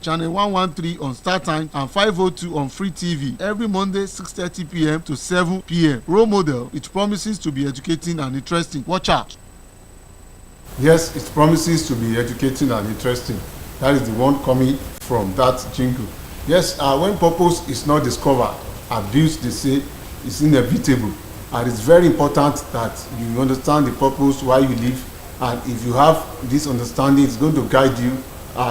channel 113 on Star Time and 502 on Free TV every Monday 6:30 p.m. to 7 p.m. Role Model, it promises to be educating and interesting. Watch out. Yes, it promises to be educating and interesting. That is the one coming from that jingle. Yes, when purpose is not discovered, abuse, they say, is inevitable. And it's very important that you understand the purpose, why you live, and if you have this understanding, it's going to guide you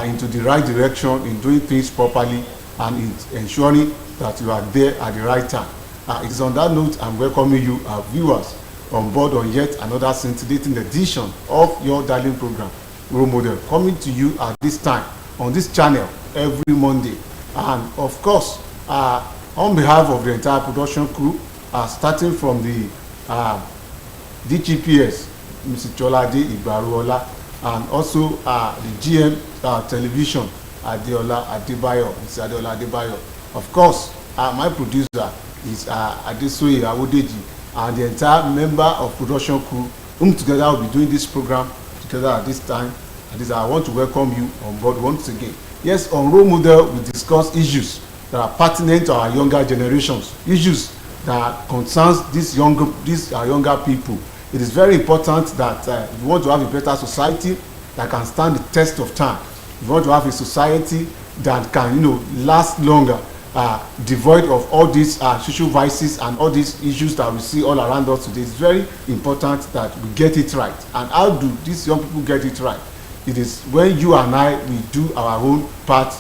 into the right direction in doing things properly and in ensuring that you are there at the right time. It is on that note I'm welcoming you, our viewers, on board on yet another scintillating edition of your darling program, Role Model, coming to you at this time on this channel every Monday. And of course, on behalf of the entire production crew, starting from the DGPS, Mr. Cholade Igbaruola, and also the GM television, Adeola Adebayo, Mr. Adeola Adebayo. Of course, my producer is Adesoye Awodeji, and the entire member of production crew, whom together will be doing this program together at this time. And I want to welcome you on board once again. Yes, on Role Model, we discuss issues that are pertinent to our younger generations, issues that concerns these younger people. It is very important that if you want to have a better society that can stand the test of time, if you want to have a society that can, last longer, devoid of all these social vices and all these issues that we see all around us today, it's very important that we get it right. And how do these young people get it right? It is when you and I, we do our own part,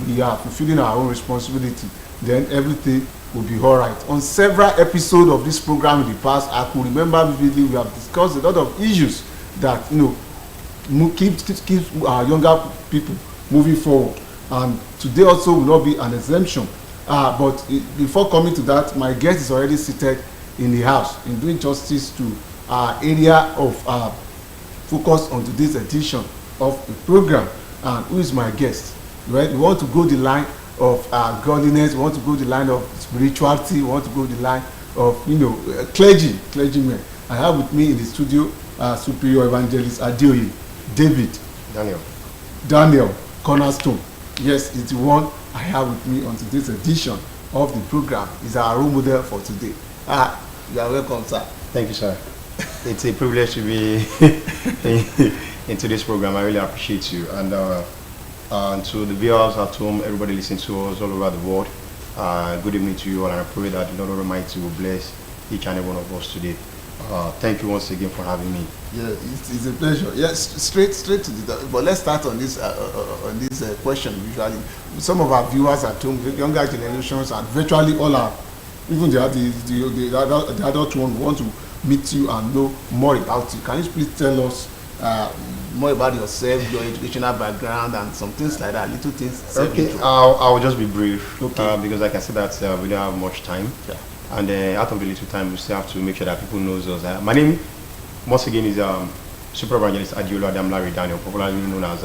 we are fulfilling our own responsibility, then everything will be all right. On several episodes of this program in the past, I could remember vividly we have discussed a lot of issues that keep our younger people moving forward. And today also will not be an exemption. But before coming to that, my guest is already seated in the house in doing justice to our area of focus on today's edition of the program. And who is my guest? Right? We want to go the line of godliness, we want to go the line of spirituality, we want to go the line of clergymen. I have with me in the studio Superior Evangelist Adeoye David Daniel Cornerstone. Yes, it's the one I have with me on today's edition of the program. He's our role model for today. You are welcome, sir. Thank you, sir. It's a privilege to be in today's program. I really appreciate you. And to the viewers at home, everybody listening to us all over the world, good evening to you all, and I pray that the Lord Almighty will bless each and every one of us today. Thank you once again for having me. Yeah, it's a pleasure. Yes, straight to the. But let's start on this question. Usually, some of our viewers at home, the younger generations, and virtually all our, even the adult one, want to meet you and know more about you. Can you please tell us more about yourself, your educational background, and some things like that, little things? Okay, I'll just be brief, okay. Because like I said, that we don't have much time. Yeah. And out of the little time, we still have to make sure that people knows us. My name, once again, is Super Evangelist Adeola Adamlari Daniel, popularly known as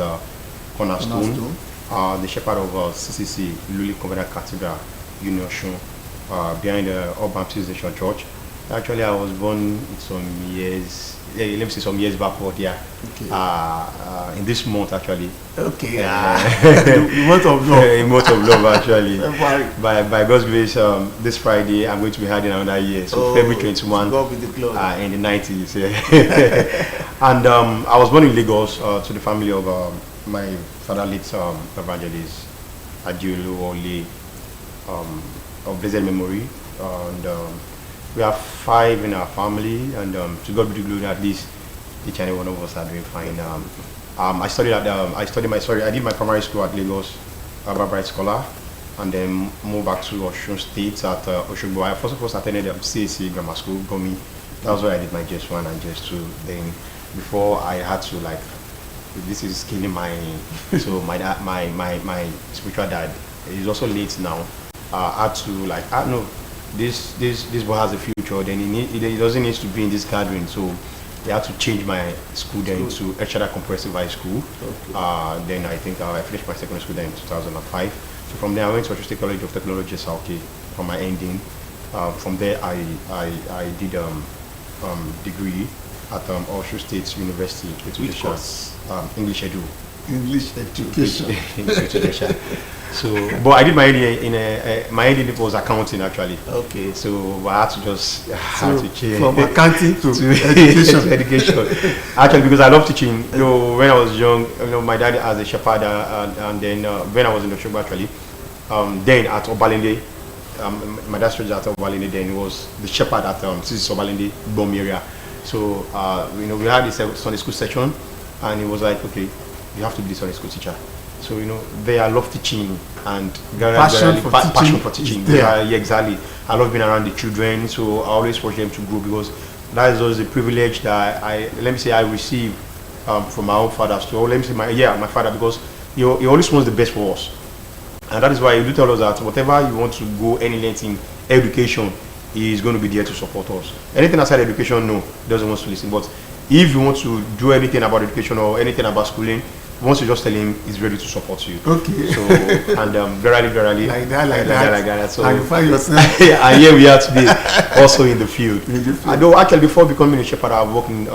Cornerstone, the shepherd of CCC, Luli Covenant Cathedral, Union Osun, behind the All Baptist Nation Church. Actually, I was born some years backward, yeah. Okay. In this month, actually. Okay. The month of love. A month of love, actually. by God's grace, this Friday, I'm going to be having another year. So February 21, in the 90s. Yeah. And I was born in Lagos to the family of my father, late evangelist Adeolu Ole, of blessed memory. And we have 5 in our family, and to God be the glory, at least each and every one of us are doing fine. I did my primary school at Lagos, Bright Scholar, and then moved back to Osun State at Osogbo. I first attended CAC Grammar School, Gomi. That was where I did my JS1 and JS2. Then before I had to this is killing my my spiritual dad. He's also late now. I had to this boy has a future, then he doesn't need to be in this gathering, so they had to change my school then to Echada Comprehensive High School. Okay. Then I think I finished my secondary school then in 2005. So from there I went to Osun State College of Technology, Southgate for my ending. From there I did degree at Osun State University, English Edu. English education. So, but I did my my AD was accounting actually. Okay. So I had to just had to change from accounting to education. Actually, because I love teaching. You know, when I was young, you know, my dad as a shepherd, and then when I was in the shop actually, then at Obalende, my dad's church at Obalende, then he was the shepherd at Sisi Obalende Bom area. So you know, we had this Sunday school section, and he was like, okay, you have to be the Sunday school teacher. So, you know, I love teaching and passion for teaching. Yeah, exactly. I love being around the children, so I always watch them to grow, because that is always the privilege that I receive from my own father. So let me say my father, because he always wants the best for us, and that is why he do tell us that whatever you want to go any length in education, he is going to be there to support us. Anything outside education, no, he doesn't want to listen. But if you want to do anything about education or anything about schooling, once you just tell him, he's ready to support you. Okay. So, and verily, like that. So, and you find yourself. And here we are today, also in the field. I know actually before becoming a shepherd, I've worked in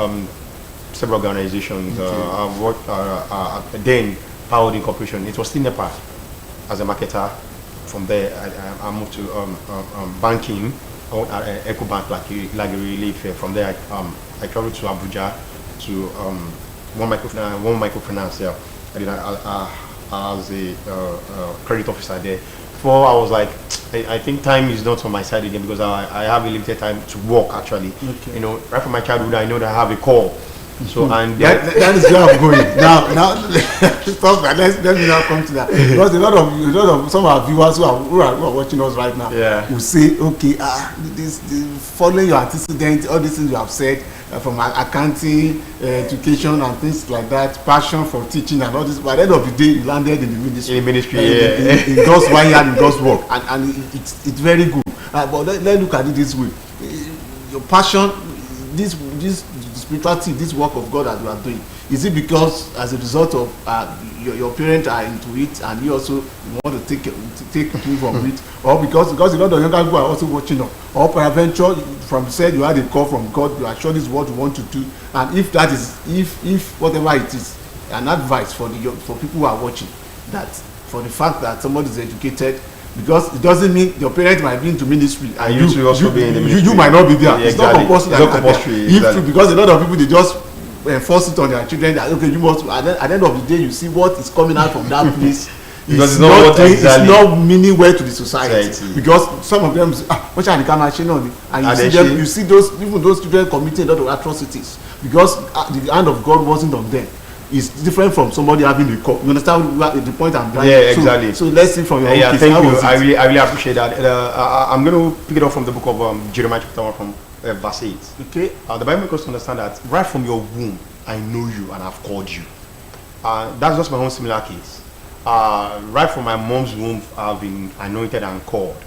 several organizations. I've worked then Powered Incorporation. It was still NEPA as a marketer. From there, I moved to banking, Eco Bank, like a relief. From there, I traveled to Abuja to one microfinance there. I did as a credit officer there. Before I was like, I think time is not on my side again, because I have a limited time to work actually. Okay. You know, right from my childhood, I know that I have a call. So and that is where I'm going now. Stop that. Let me now come to that, because a lot of some of our viewers who are watching us right now, will say, okay, this following your antecedents, all these things you have said, from accounting, education, and things like that, passion for teaching and all this. By the end of the day, you landed in the ministry. In God's vineyard, in God's work, and it's very good. But let's look at it this way: your passion, this spirituality, this work of God that you are doing, is it because as a result of your parents are into it, and you also want to take people from it, or because a lot of younger people are also watching up, or peradventure from said you had a call from God, you are sure this is what you want to do, and if that is if whatever it is, an advice for people who are watching, that for the fact that somebody is educated, because it doesn't mean your parents might be into ministry and you also be in the ministry. You might not be there. Yeah, it's exactly. Not compulsory. Exactly. Because a lot of people, they just force it on their children that, okay, you must, at the end of the day, you see what is coming out from that place. It's not meaning well to the society. Because some of them say, what are the machine on? And you see even those children committing a lot of atrocities, because the hand of God wasn't on them. It's different from somebody having a call. You understand the point I'm driving? Yeah, exactly. So let's see from your own case. Thank you. I really appreciate that. I'm going to pick it up from the book of Jeremiah chapter 1 from verse 8. Okay. The Bible makes us understand that right from your womb, I know you and I've called you. That's just my own similar case. Right from my mom's womb, I've been anointed and called.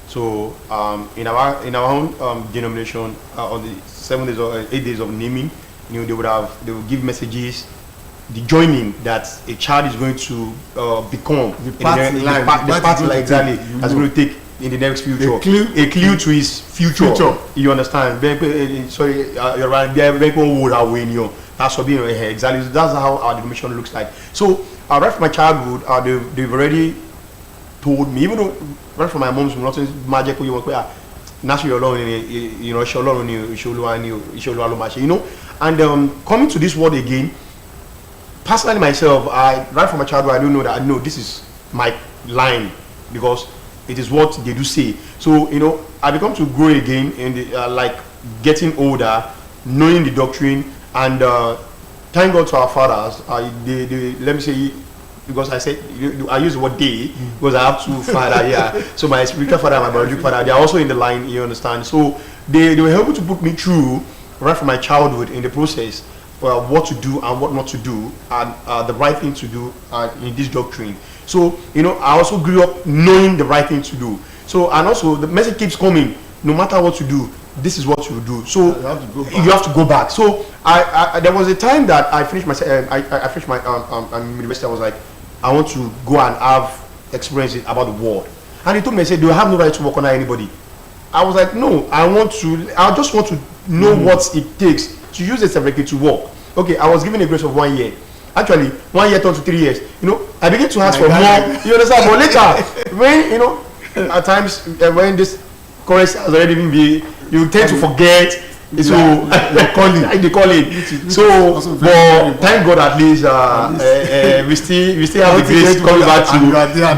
So in our own denomination, on the 7 days or 8 days of naming, you know, they would give messages. The joining that a child is going to become, the path exactly, that's going to take in the next future, a clue to his future. You understand? Sorry, you're right. That's what being exactly. That's how our denomination looks like. So right from my childhood, they've already told me, even though right from my mom's, nothing magical. You know, and coming to this world again. Personally, myself, right from my childhood, I don't know that. I know this is my line, because it is what they do say. So, you know, I become to grow again in the like getting older, knowing the doctrine, and thank God to our fathers. Let me say, because I said I use the word they, because I have two fathers here. So my spiritual father and my biological father, they are also in the line. You understand? So they were able to put me through right from my childhood in the process. What to do and what not to do, and the right thing to do in this doctrine. So, you know, I also grew up knowing the right thing to do. So, and also the message keeps coming, no matter what you do, this is what you do. So you have to go back. So I there was a time that I finished my university. I was like, I want to go and have experiences about the world. And he told me, I said, do I have no right to work under anybody? I was like, no, I just want to know what it takes to use a certificate to work. Okay, I was given a grace of 1 year. Actually, 1 year turn to 3 years. You know, I begin to ask for more. You understand? But later, when you know, at times when this currency has already been, you tend to forget. So they call it. So, but thank God at least we still have the grace coming back to.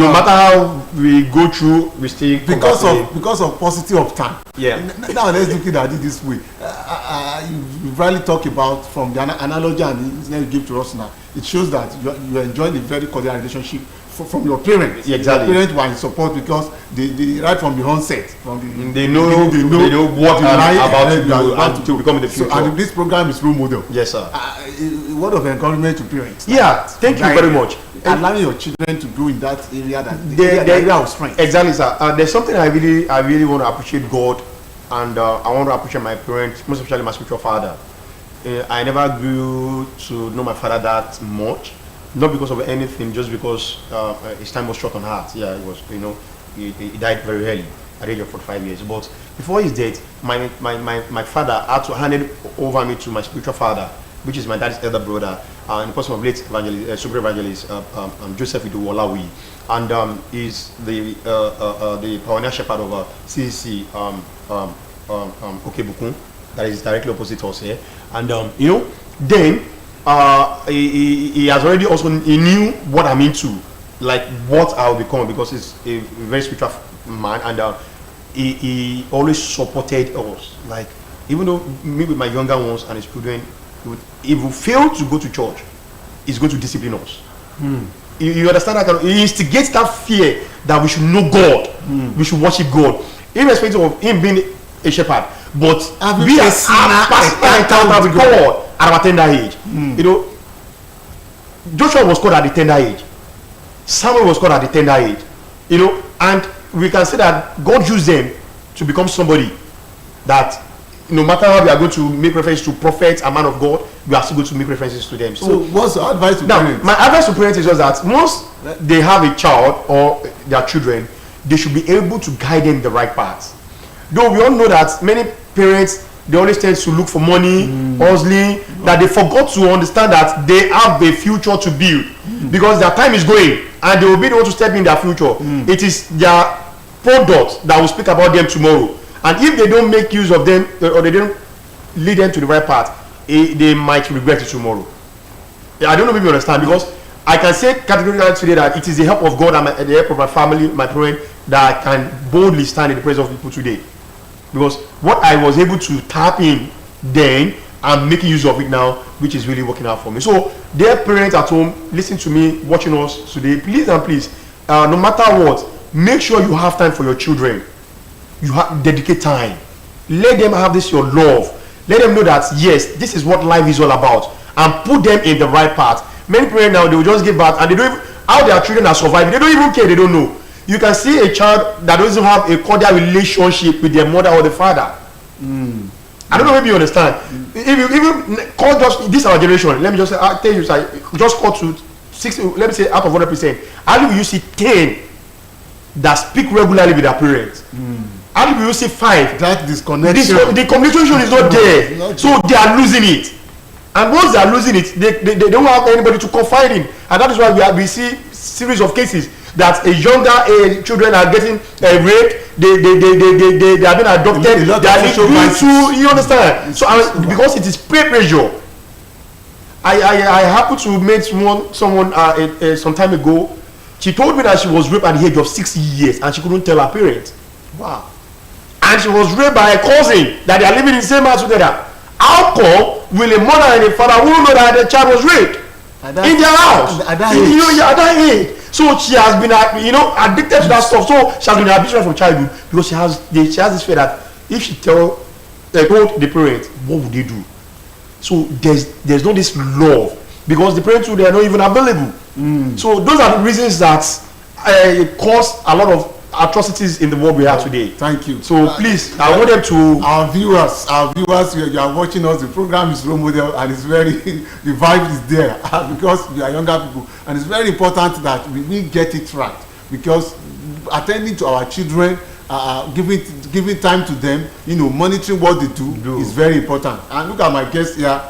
No matter how we go through, we still because of paucity of time. Yeah. Now let's look at it this way. You really talk about from the analogy and you give to us now. It shows that you are enjoying a very cordial relationship from your parents. Yeah, exactly. Your parents were in support because they right from the onset, they know what about to become in the future. So, and this program is role model. Yes, sir. A word of encouragement to parents. Yeah, thank you very much. Allowing your children to grow in that area, the area of strength. Exactly, sir. There's something I really want to appreciate God, and I want to appreciate my parents, most especially my spiritual father. I never grew to know my father that much. Not because of anything, just because his time was short on earth. Yeah, it was. You know, he died very early at the age of 45 years. But before his death, my father had to hand it over me to my spiritual father, which is my dad's elder brother, in the person of late evangelist, super evangelist Joseph Iduwolawi, and is the pioneer shepherd of CCC Okebukun, that is directly opposite us here. And you know, then. He has already also he knew what I'm into, like what I'll become, because he's a very spiritual man, and he always supported us. Like, even though me with my younger ones and his children, if we fail to go to church, he's going to discipline us. You understand that? He instigates that fear that we should know God, we should worship God, irrespective of him being a shepherd. But we are personal encounter with God at our tender age. You know, Joshua was called at the tender age. Samuel was called at the tender age. You know, and we can say that God used them to become somebody that no matter how we are going to make reference to prophets and man of God, we are still going to make references to them. So what's your advice to parents? My advice to parents is just that once they have a child or their children, they should be able to guide them in the right path. Though we all know that many parents, they always tend to look for money, hustling, that they forgot to understand that they have a future to build because their time is going and they will be the one to step in their future. It is their product that will speak about them tomorrow. And if they don't make use of them or they don't lead them to the right path, they might regret it tomorrow. I don't know if you understand, because I can say categorically today that it is the help of God and the help of my family, my parents, that I can boldly stand in the presence of people today. Because what I was able to tap in then, I'm making use of it now, which is really working out for me. So, dear parents at home, listen to me, watching us today, please and please, no matter what, make sure you have time for your children. You dedicate time. Let them have this your love. Let them know that yes, this is what life is all about, and put them in the right path. Many parents now, they will just give back and they don't even, how their children are surviving, they don't even care, they don't know. You can see a child that doesn't have a cordial relationship with their mother or the father. I don't know if you understand. If you even call just this our generation, let me just say, I'll tell you, just call to 60, let me say out of 100%, how do you see 10 that speak regularly with their parents? How do you see 5? That disconnection. The communication is not there. So they are losing it. And once they are losing it, they don't have anybody to confide in. And that is why we see series of cases that a younger children are getting raped, they are being adopted, they are linked to, you understand? So because it is peer pressure. I happened to meet someone some time ago. She told me that she was raped at the age of 6 years and she couldn't tell her parents. Wow. And she was raped by a cousin that they are living in the same house together. How come will a mother and a father who know that the child was raped in their house? At that age. So she has been, addicted to that stuff. So she has been abused from childhood because she has this fear that if she told the parents, what would they do? So there's not this love because the parents they are not even available. So those are the reasons that cause a lot of atrocities in the world we have today. Thank you. So please, I want them to our viewers, you are watching us. The program is role model and it's very the vibe is there because we are younger people, and it's very important that we get it right, because attending to our children giving time to them, monitoring what they do is very important. And look at my guest here.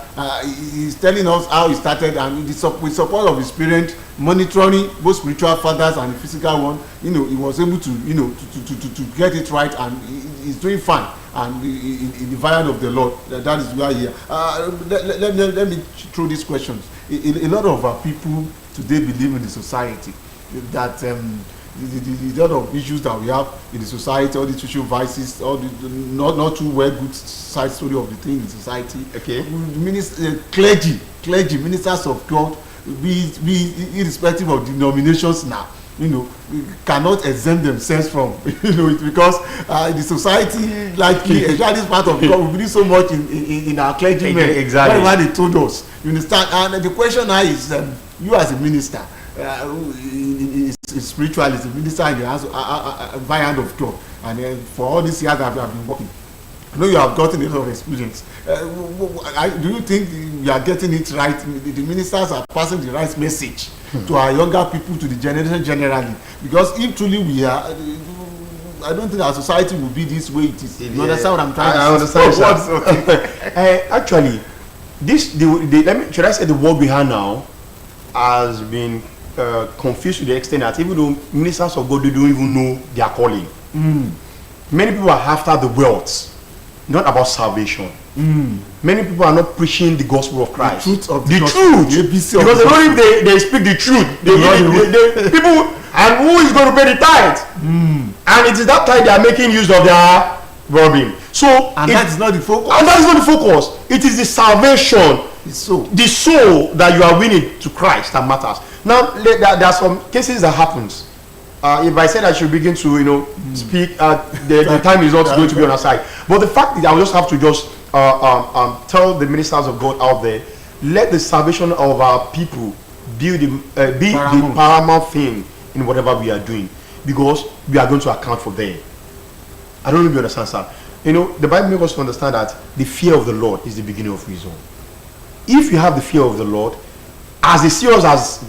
He's telling us how he started, and with support of his parents, monitoring both spiritual fathers and the physical one. He was able to to get it right, and he's doing fine. And in the vineyard of the Lord, that is where he. Let me throw these questions. A lot of people today believe in the society that the lot of issues that we have in the society, all the social vices, all the not too well good side story of the thing in society. Okay. Clergy, ministers of God, be irrespective of denominations now, cannot exempt themselves from, it because the society, likely, especially this part of God, we believe so much in our clergymen. Exactly. Whatever they told us, you understand? And the question now is, you as a minister, spiritualist, minister in the house, vineyard of God, and for all these years I've been working, I know you have gotten a lot of experience. Do you think you are getting it right? The ministers are passing the right message to our younger people, to the generation generally? Because if truly we are, I don't think our society will be this way it is. You understand what I'm trying to say? I understand. Actually, should I say the world we have now has been confused to the extent that even though ministers of God, they don't even know their calling. Many people are after the wealth, not about salvation. Many people are not preaching the gospel of Christ. The truth of the truth. Because they don't if they speak the truth. People, and who is going to pay the tithe? And it is that tithe they are making use of their well-being. And that is not the focus. And that is not the focus. It is the salvation, the soul that you are winning to Christ that matters. Now, there are some cases that happens. If I said I should begin to, speak, the time is not going to be on our side. But the fact is, I will just have to tell the ministers of God out there, let the salvation of our people be the paramount thing in whatever we are doing, because we are going to account for them. I don't know if you understand, sir. The Bible makes us understand that the fear of the Lord is the beginning of wisdom. If you have the fear of the Lord, as they see us as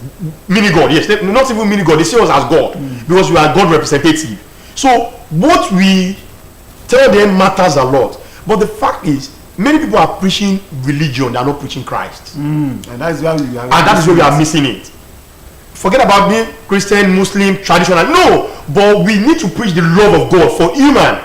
mini God, yes, not even mini God, they see us as God, because we are God representative. So what we tell them matters a lot. But the fact is, many people are preaching religion, they are not preaching Christ. And that is where we are missing it. Forget about being Christian, Muslim, traditional. No, but we need to preach the love of God for human.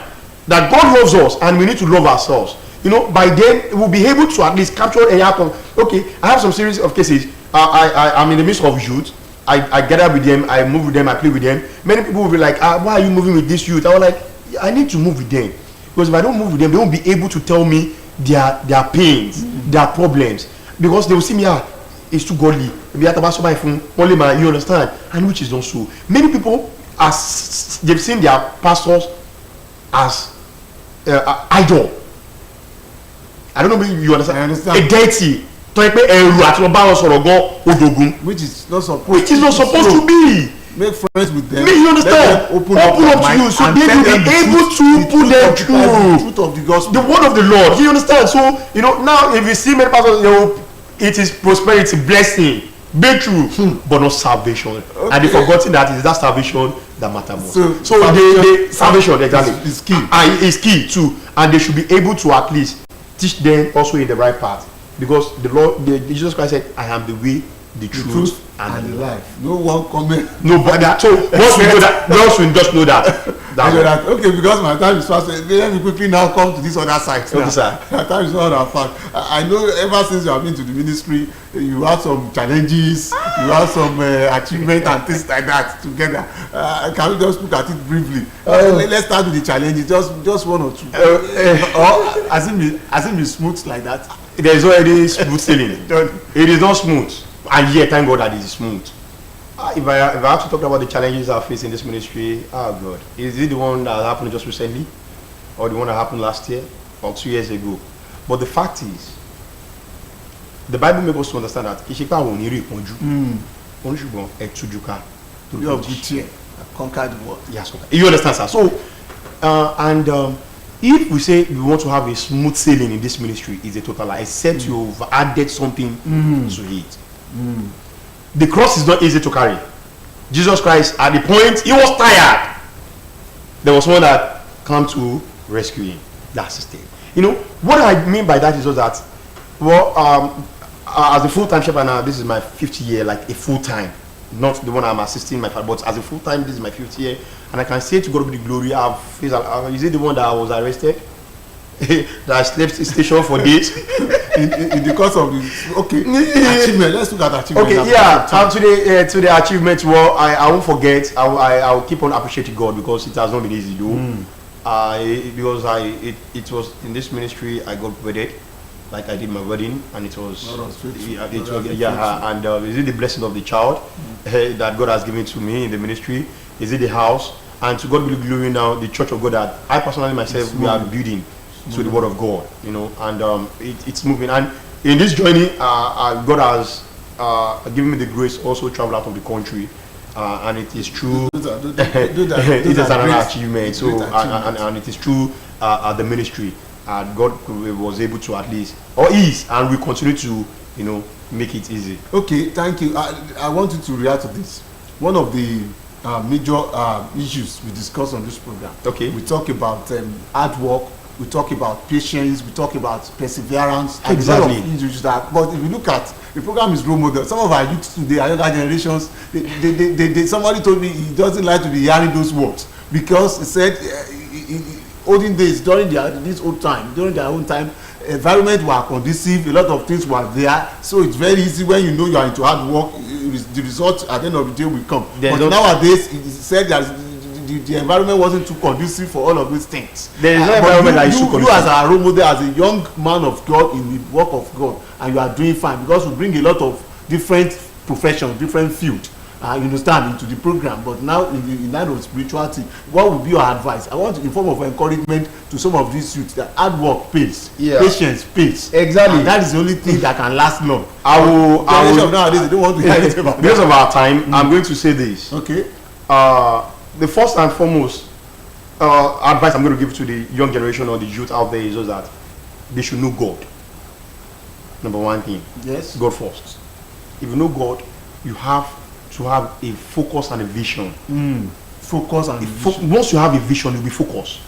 That God loves us and we need to love ourselves. By then we'll be able to at least capture a outcome. Okay, I have some series of cases. I'm in the midst of youth. I gather with them, I move with them, I play with them. Many people will be like, why are you moving with this youth? I was like, I need to move with them. Because if I don't move with them, they won't be able to tell me their pains, their problems. Because they will see me, it's too godly. You understand? And which is not so. Many people, they've seen their pastors as idol. I don't know if you understand. I understand. A deity. Which is not supposed to be. Make friends with them. You understand? Open up to you, so they will be able to put their truth of the gospel, the word of the Lord. You understand? So now if you see many pastors, it is prosperity, blessing, breakthrough, but not salvation. Okay. And they forgotten that it is that salvation that matters most. So the salvation exactly is key. Is key too, and they should be able to at least teach them also in the right path, because the Lord, Jesus Christ said, "I am the way, the truth and the life." No one comment. No, but so once we know that, we just know that. Okay, because my time is fast. Let me quickly now come to this other side. Okay, sir. My time is not fast. I know ever since you have been to the ministry, you have some challenges, you have some achievement and things like that together. Can we just look at it briefly? Let's start with the challenges, just one or two. Or as in be smooth like that. There is already smooth sailing. It is not smooth. And yet, thank God that it is smooth. If I have to talk about the challenges I face in this ministry, God, is it the one that happened just recently, or the one that happened last year, or 2 years ago? But the fact is, the Bible makes us to understand that conquered the world. Yes, you understand, sir? So, if we say we want to have a smooth sailing in this ministry, is a total lie, except you've added something to it. The cross is not easy to carry. Jesus Christ, at the point he was tired, there was one that come to rescue him. That's the thing. You know, what I mean by that is also that, well, as a full-time shepherd now, this is my 5th year, like a full-time. Not the one I'm assisting my father, but as a full-time, this is my 5th year. And I can say to God be the glory, is it the one that I was arrested? That I slept in station for days? in the course of this, okay, achievement. Let's look at achievement. Okay, yeah, and to the achievement, well, I won't forget, I will keep on appreciating God, because it has not been easy, though. Because it was in this ministry I got wedded, like I did my wedding, and it was and is it the blessing of the child that God has given to me in the ministry? Is it the house? And to God be the glory now, the church of God that I personally myself we are building to the word of God, you know, and it's moving. And in this journey, God has given me the grace also to travel out of the country. And it is true. It is another achievement. So, and it is true. The ministry, God was able to at least, or is, and we continue to, you know, make it easy. Okay, thank you. I want you to react to this. One of the major issues we discuss on this program. Okay. We talk about hard work. We talk about patience. We talk about perseverance. Exactly. And issues that, but if you look at the program is role model. Some of our youth today, our younger generations, somebody told me he doesn't like to be hearing those words because he said olden days during this old time, during their own time, environment were conducive, a lot of things were there, so it's very easy when you know you are into hard work, the result at the end of the day will come. But nowadays, he said that the environment wasn't too conducive for all of these things. There is no environment that is too conducive. You as a role model, as a young man of God in the work of God, and you are doing fine because we bring a lot of different professions, different fields, you understand, into the program. But now in line of spirituality, what would be your advice? I want in form of encouragement to some of these youths that hard work pays, patience pays. Exactly. And that is the only thing that can last long. I will nowadays they don't want to hear anything about because of our time. I'm going to say this. Okay. The first and foremost advice I'm going to give to the young generation or the youth out there is just that they should know God. Number one thing. Yes. God first. If you know God, you have to have a focus and a vision. Focus and vision. Once you have a vision, you'll be focused.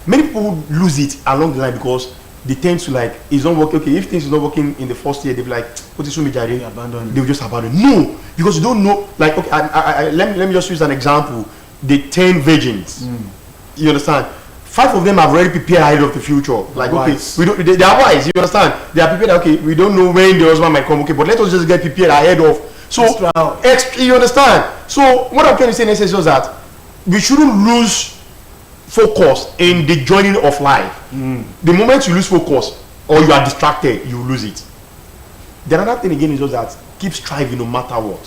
Many people lose it along the line because they tend to like, it's not working. Okay, if things is not working in the first year, they'll be like, what is so major? They will just abandon. No, because you don't know. Like, okay, let me just use an example. The 10 virgins. You understand? 5 of them have already prepared ahead of the future. Like, wise. Okay, they are wise. You understand? They are prepared. Okay, we don't know when the husband might come. Okay, but let us just get prepared ahead of. So, you understand? So, what I'm trying to say is just that we shouldn't lose focus in the journey of life. The moment you lose focus or you are distracted, you lose it. The other thing again is just that keep striving no matter what.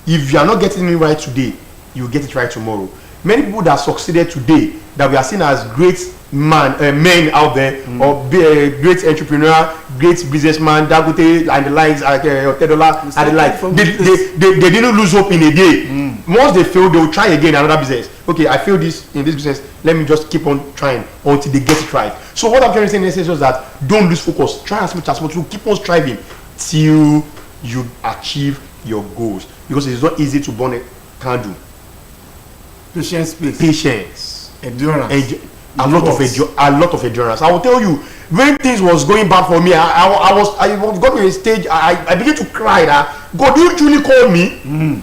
If you are not getting it right today, you will get it right tomorrow. Many people that succeeded today that we are seen as great men out there, or great entrepreneur, great businessman, Dagote and the likes, Tedola and the like, they didn't lose hope in a day. Once they fail, they will try again another business. Okay, I failed this in this business, let me just keep on trying until they get it right. So what I'm trying to say in this is that don't lose focus. Try as much as possible, keep on striving till you achieve your goals, because it is not easy to burn a candle. Patience, please. Patience, endurance, a lot of endurance. I will tell you, when things was going bad for me, I got to a stage. I began to cry that God, you truly called me.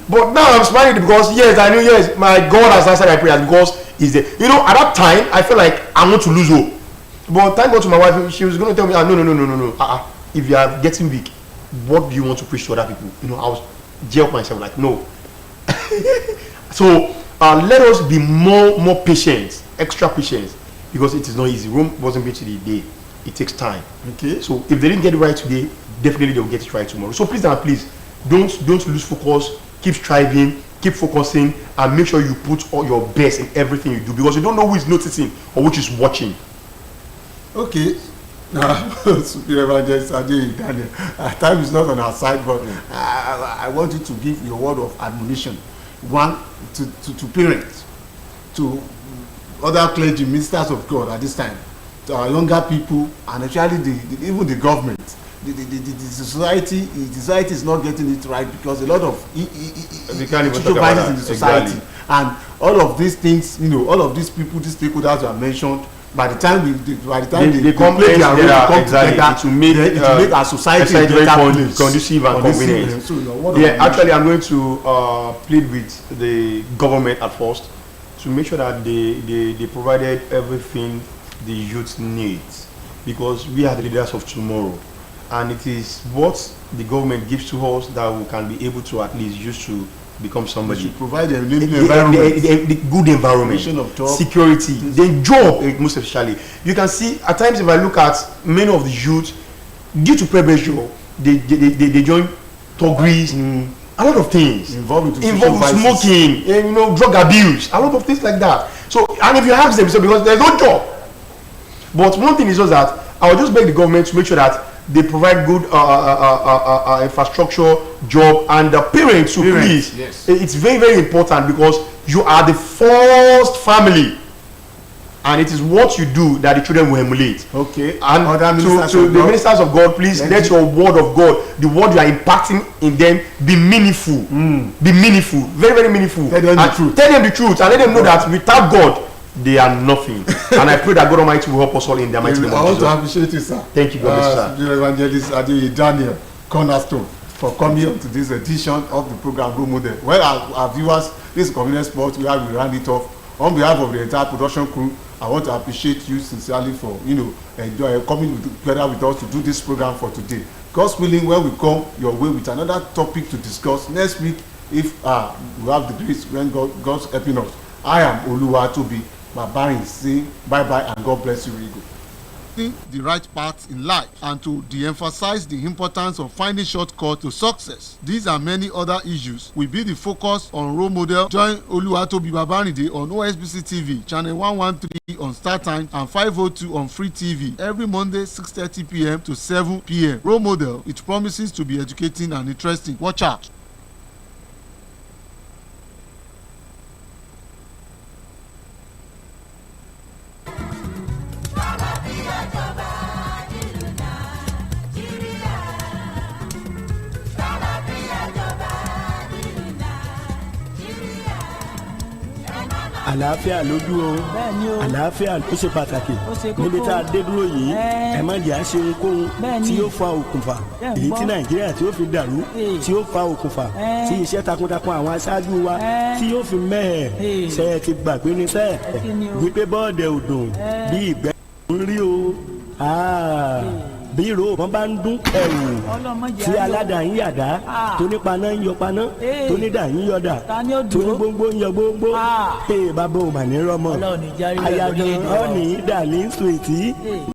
But now I'm smiling because yes, I know, yes, my God has answered my prayers because He's there. You know, at that time I felt like I want to lose hope. But thank God to my wife, she was going to tell me, no. If you are getting big, what do you want to preach to other people? You know, I was jail myself like no. So. Let us be more patient, extra patience, because it is not easy. Rome wasn't built in a day. It takes time. Okay. So if they didn't get it right today, definitely they'll get it right tomorrow. So please don't lose focus. Keep striving, keep focusing, and make sure you put all your best in everything you do, because you don't know who is noticing or which is watching. Okay. Superior Evangelist Daniel, time is not on our side, but I want you to give your word of admonition. One, to parents, to other clergy, ministers of God at this time, to our younger people, and actually even the government. the society is not getting it right because a lot of violence in the society. Exactly. And all of these things, all of these people, these stakeholders are mentioned. By the time they complete their role, come together to make our society very conducive and convenient. So, actually, I'm going to plead with the government at first to make sure that they provided everything the youth needs, because we are the leaders of tomorrow, and it is what the government gives to us that we can be able to at least use to become somebody. You provide a living environment, the good environment, of job, security, the job most especially. You can see at times if I look at many of the youth, due to pressure, they join thuggeries, a lot of things involved with smoking, drug abuse, a lot of things like that. So, and if you ask them, so because there's no job. But one thing is just that I will just beg the government to make sure that they provide good infrastructure, job, and the parents too, please. Yes. It's very, very important because you are the first family, and it is what you do that the children will emulate. Okay. And to the ministers of God, please let your word of God, the word you are impacting in them, be meaningful. Be meaningful, very, very meaningful. Tell them the truth. Tell them the truth, and let them know that without God, they are nothing. And I pray that God Almighty will help us all in the mighty name of Jesus. I want to appreciate you, sir. Thank you, God bless, sir. Evangelist Adeleke Daniel Cornerstone, for coming up to this edition of the program Role Model. Well, our viewers, this is Convenience Sport. We have to round it off. On behalf of the entire production crew, I want to appreciate you sincerely for coming together with us to do this program for today. God's willing, when we come your way with another topic to discuss next week, if we have the grace, when God's helping us. I am Oluwatobi Babarin saying bye bye and God bless you, Rigo. The right path in life and to de-emphasize the importance of finding shortcuts to success. These and many other issues will be the focus on Role Model. Join Oluwatobi Babarinde on OSBC TV, channel 113 on Star Time and 502 on Free TV every Monday 6:30 p.m. to 7 p.m. Role Model, it promises to be educating and interesting. Watch out. àlàáfíà lójú o àlàáfíà ló ṣe pàtàkì níbi tá a dé dúró yìí ẹ má jẹ́ àṣe ohunkóhun tí yóò fa òkùnfà èyí tí nàìjíríà tí ó fi dàrú tí yóò fa òkùnfà tí iṣẹ́ takuntakun àwọn aṣáájú wa tí yóò fi mẹ́hẹ̀ ṣe é ti gbàgbé ní sẹ́ẹ̀ wípé bọ́ọ̀dẹ̀ òdùn bí ìgbẹ́ ń rí o bí ìró wọn bá ń dún ẹ̀wù tí aládàá ń yàdá tó ní paná ń yọ paná tó ní dà ń yọ dà tó ní gbóngbó ń yọ gbóngbó bàbá ò mà ní rọmọ ayagan ọ̀nì dà ní sùwìtì.